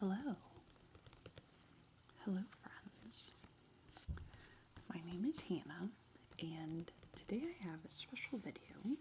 Hello. Hello, friends. My name is Hannah, and today I have a special video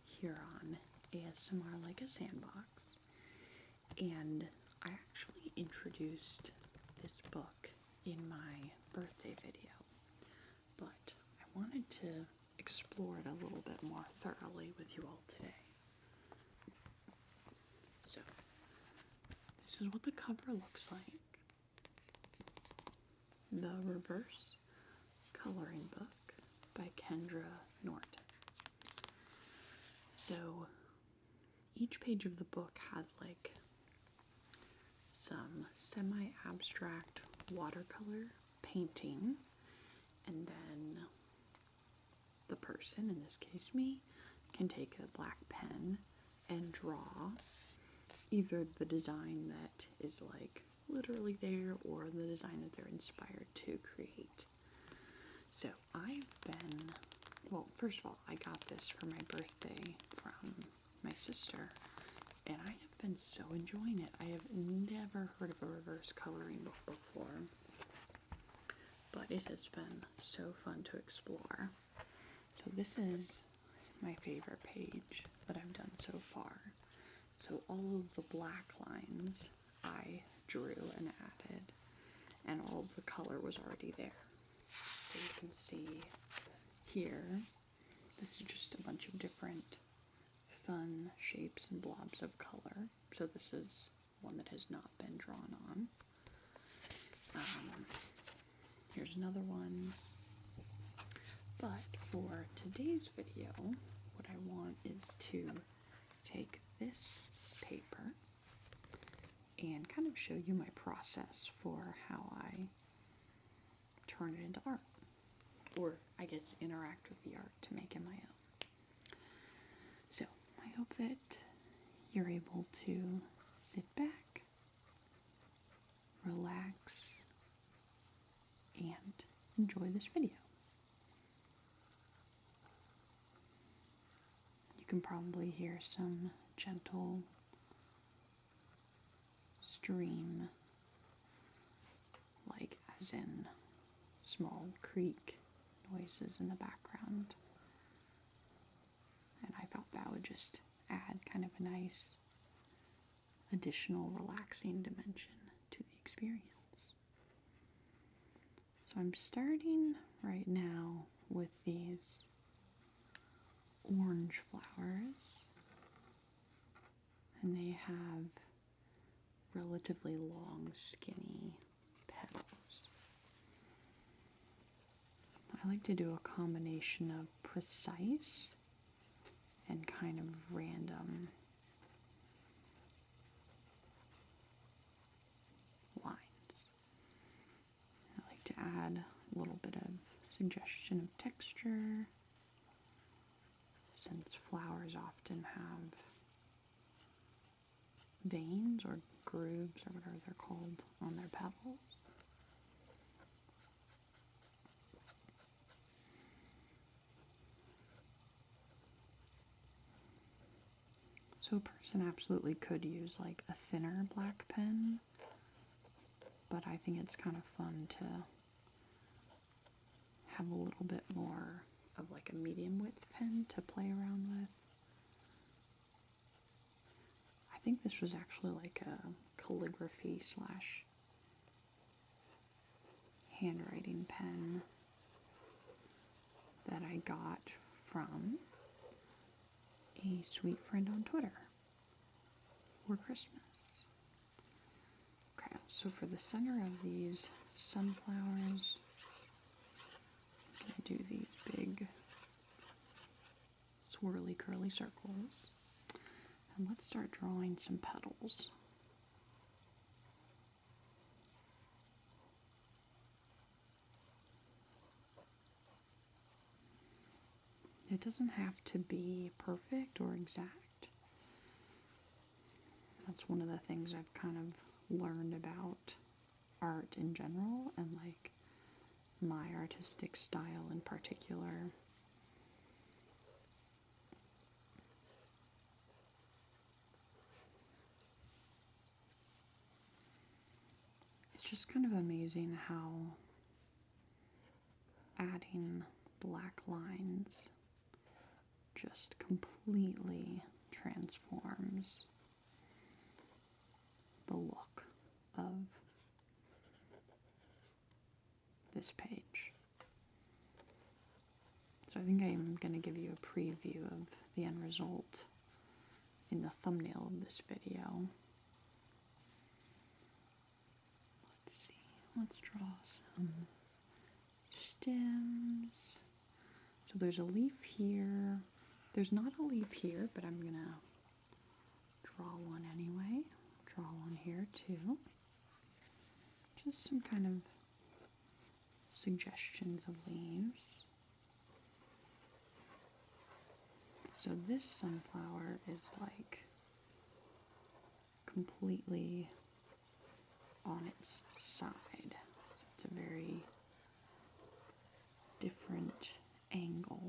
here on ASMR Like a Sandbox. And I actually introduced this book in my birthday video, but I wanted to explore it a little bit more thoroughly with you all today. So, this is what the cover looks like. The Reverse Coloring Book by Kendra Norton. So, each page of the book has like some semi-abstract watercolor painting, and then the person, in this case me, can take a black pen and draw either the design that is like literally there or the design that they're inspired to create. So I've been, well, first of all, I got this for my birthday from my sister, and I have been so enjoying it. I have never heard of a reverse coloring book before, but it has been so fun to explore. So this is my favorite page that I've done so far. So all of the black lines I drew and added, and all of the color was already there. So you can see here, this is just a bunch of different fun shapes and blobs of color. So this is one that has not been drawn on. Here's another one. But for today's video, what I want is to take this paper and kind of show you my process for how I turn it into art, or I guess interact with the art to make it my own. So I hope that you're able to sit back, relax, and enjoy this video. You can probably hear some gentle stream, like as in small creek noises in the background. And I thought that would just add kind of a nice additional relaxing dimension to the experience. So I'm starting right now with these orange flowers, and they have relatively long, skinny petals. I like to do a combination of precise and kind of random lines. I like to add a little bit of suggestion of texture, since flowers often have veins or grooves or whatever they're called on their petals. So a person absolutely could use like a thinner black pen, but I think it's kind of fun to have a little bit more of like a medium width pen to play around with. I think this was actually like a calligraphy slash handwriting pen that I got from a sweet friend on Twitter for Christmas. Okay, so for the center of these sunflowers, I'm going to do these big swirly curly circles. And let's start drawing some petals. It doesn't have to be perfect or exact. That's one of the things I've kind of learned about art in general, and like my artistic style in particular. it's just kind of amazing how adding black lines just completely transforms the look of this page. So I think I'm going to give you a preview of the end result in the thumbnail of this video. Let's see, let's draw some stems. So there's a leaf here. There's not a leaf here, but I'm going to draw one anyway. Draw one here too. Just some kind of suggestions of leaves. So this sunflower is like completely on its side. It's a very different angle.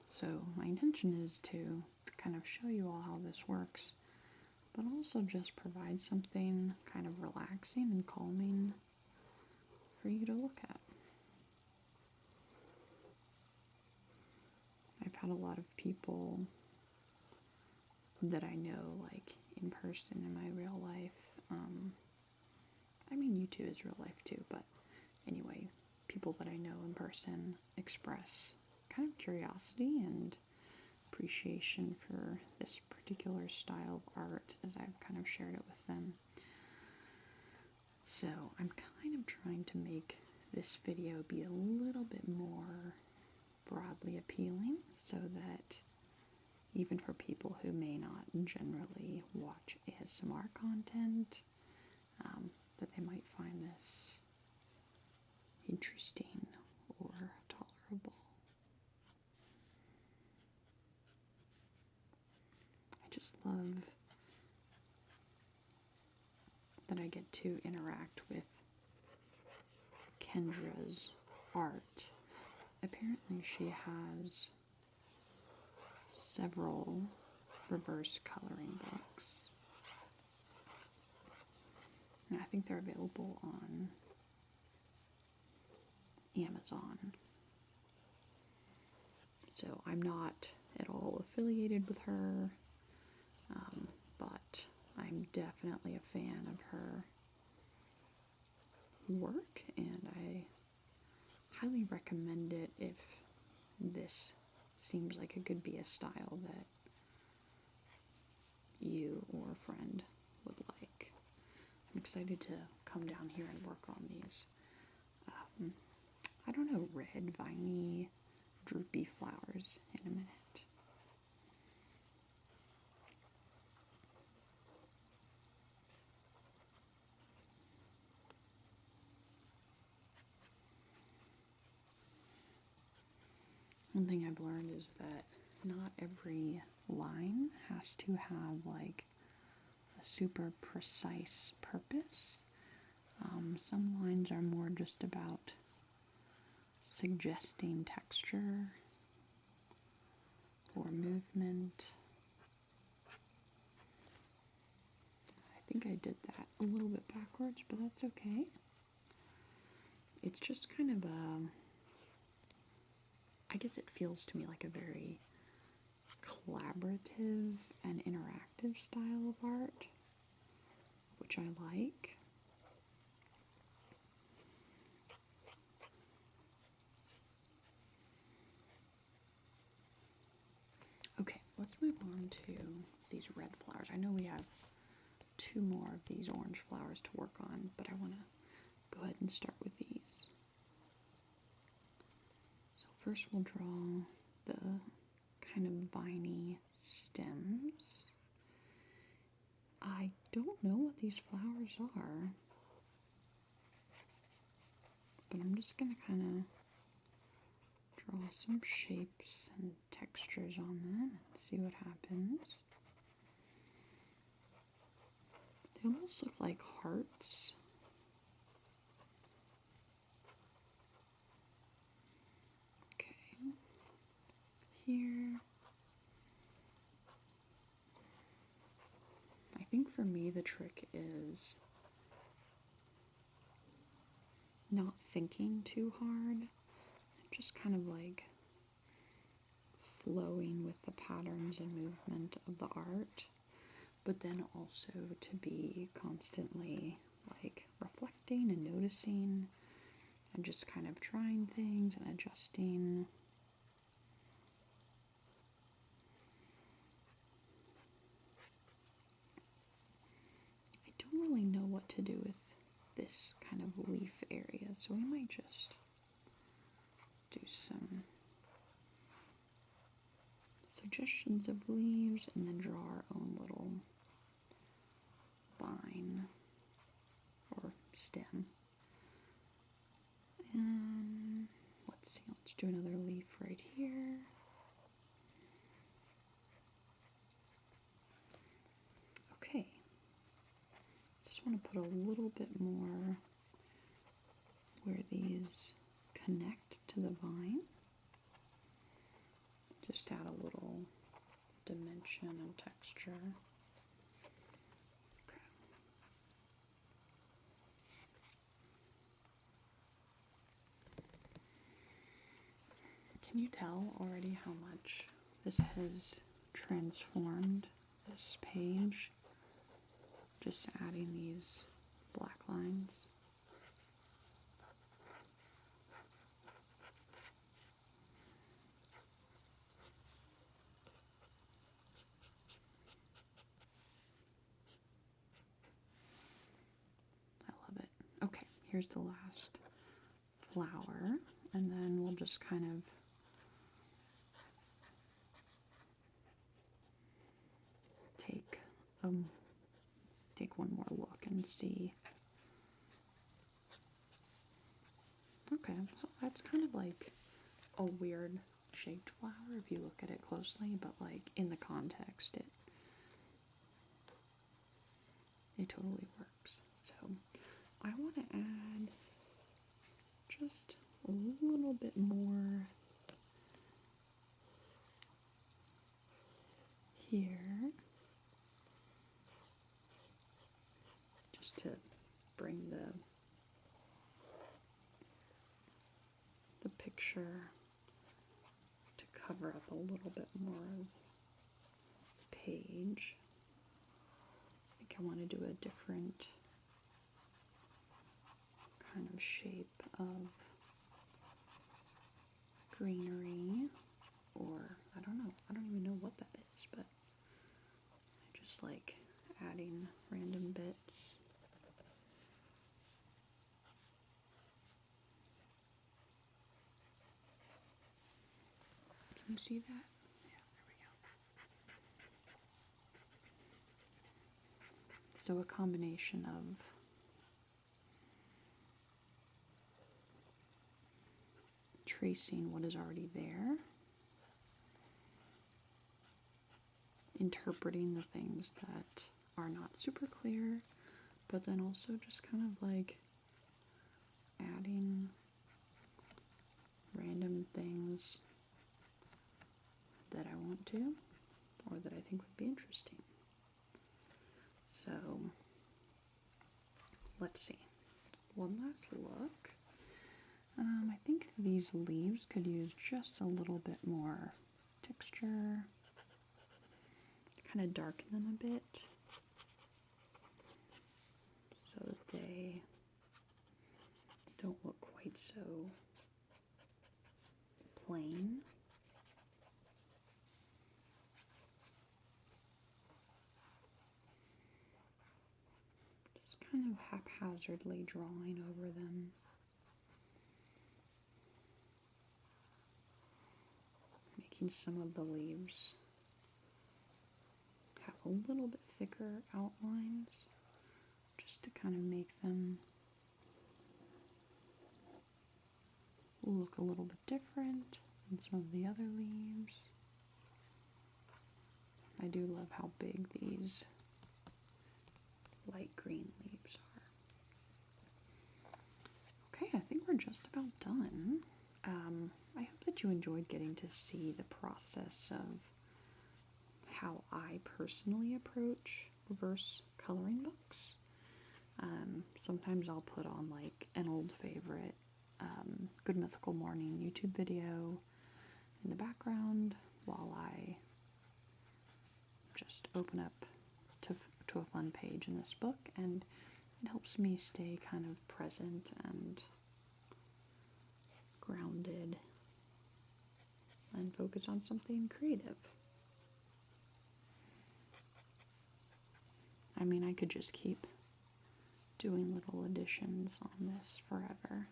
So my intention is to kind of show you all how this works, but also just provide something kind of relaxing and calming for you to look at. I've had a lot of people that I know, like in person in my real life. I mean, YouTube is real life too, but anyway, people that I know in person express kind of curiosity and appreciation for this particular style of art as I've kind of shared it with them. So I'm kind of trying to make this video be a little bit more broadly appealing so that even for people who may not generally watch ASMR content, that they might find this interesting or tolerable. I just love that I get to interact with Kendra's art. Apparently she has several reverse coloring books. And I think they're available on Amazon. So I'm not at all affiliated with her, but I'm definitely a fan of her work, and I highly recommend it if this seems like it could be a style that you or a friend would like. I'm excited to come down here and work on these, I don't know, red, viney, droopy flowers in a minute. One thing I've learned is that not every line has to have like a super precise purpose. Some lines are more just about suggesting texture or movement. I think I did that a little bit backwards, but that's okay. It's just kind of I guess it feels to me like a very collaborative and interactive style of art, which I like. Okay, let's move on to these red flowers. I know we have 2 more of these orange flowers to work on, but I want to go ahead and start with these. So first we'll draw the kind of viney stems. I don't know what these flowers are, but I'm just going to kind of draw some shapes and textures on them and see what happens. almost look like hearts. Okay, here. I think for me the trick is not thinking too hard, just kind of like flowing with the patterns and movement of the art, but then also to be constantly like reflecting and noticing and just kind of trying things and adjusting. I don't really know what to do with this kind of leaf area, so we might just do some suggestions of leaves and then draw our own little vine or stem. And let's see, let's do another leaf right here. Okay, just want to put a little bit more where these connect to the vine. Just add a little dimension and texture. Okay. Can you tell already how much this has transformed this page? Just adding these black lines. I love it. Okay, here's the last flower, and then we'll just kind of take one more look and see. Okay, so that's kind of like a weird shaped flower if you look at it closely, but like in the context it totally works. So I want to add just a little bit more here, just to bring the picture to cover up a little bit more of the page. I think I want to do a different kind of shape of greenery, or I don't know, I don't even know what that is, but I just like adding random bits. Can you see that? Yeah, there we go. So a combination of tracing what is already there, interpreting the things that are not super clear, but then also just kind of like adding random things that I want to, or that I think would be interesting. So let's see. One last look. I think these leaves could use just a little bit more texture, kind of darken them a bit so that they don't look quite so plain. Just kind of haphazardly drawing over them. Making some of the leaves have a little bit thicker outlines, just to kind of make them look a little bit different than some of the other leaves. I do love how big these light green leaves are. Okay, I think we're just about done. I hope that you enjoyed getting to see the process of how I personally approach reverse coloring books. Sometimes I'll put on like an old favorite Good Mythical Morning YouTube video in the background while I just open up to a fun page in this book, and it helps me stay kind of present and grounded and focus on something creative. I mean, I could just keep doing little additions on this forever,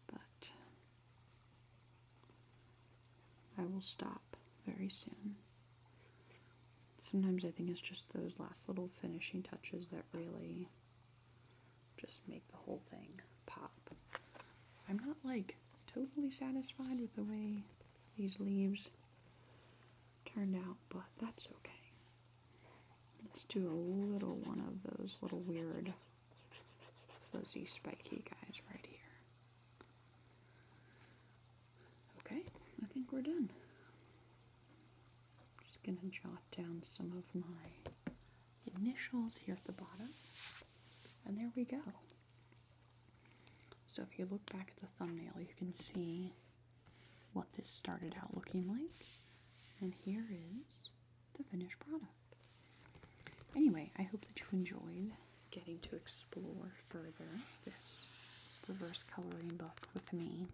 but I will stop very soon. Sometimes I think it's just those last little finishing touches that really just make the whole thing pop. I'm not like totally satisfied with the way these leaves turned out, but that's okay. Let's do a little one of those little weird fuzzy spiky guys right here. Okay, I think we're done. Just gonna jot down some of my initials here at the bottom, and there we go. So if you look back at the thumbnail, you can see what this started out looking like, and here is the finished product. Anyway, I hope that you enjoyed getting to explore further this reverse coloring book with me.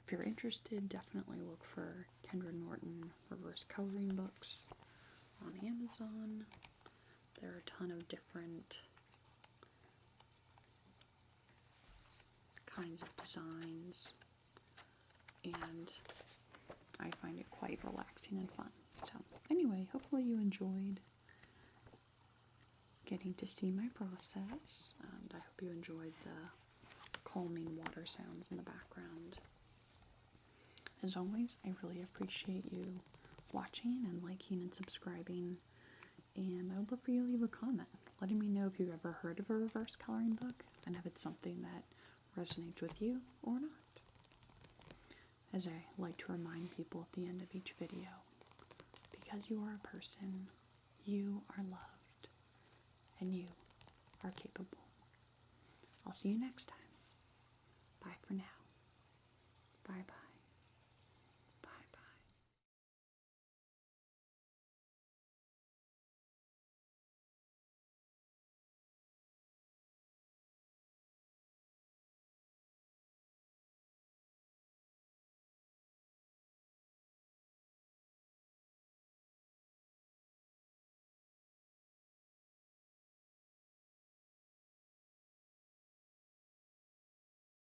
If you're interested, definitely look for Kendra Norton reverse coloring books on Amazon. There are a ton of different kinds of designs, and I find it quite relaxing and fun. So anyway, hopefully you enjoyed getting to see my process, and I hope you enjoyed the calming water sounds in the background. As always, I really appreciate you watching and liking and subscribing, and I would love for you to leave a comment letting me know if you've ever heard of a reverse coloring book and if it's something that resonates with you or not. As I like to remind people at the end of each video, because you are a person, you are loved, and you are capable. I'll see you next time. Bye for now. Bye bye.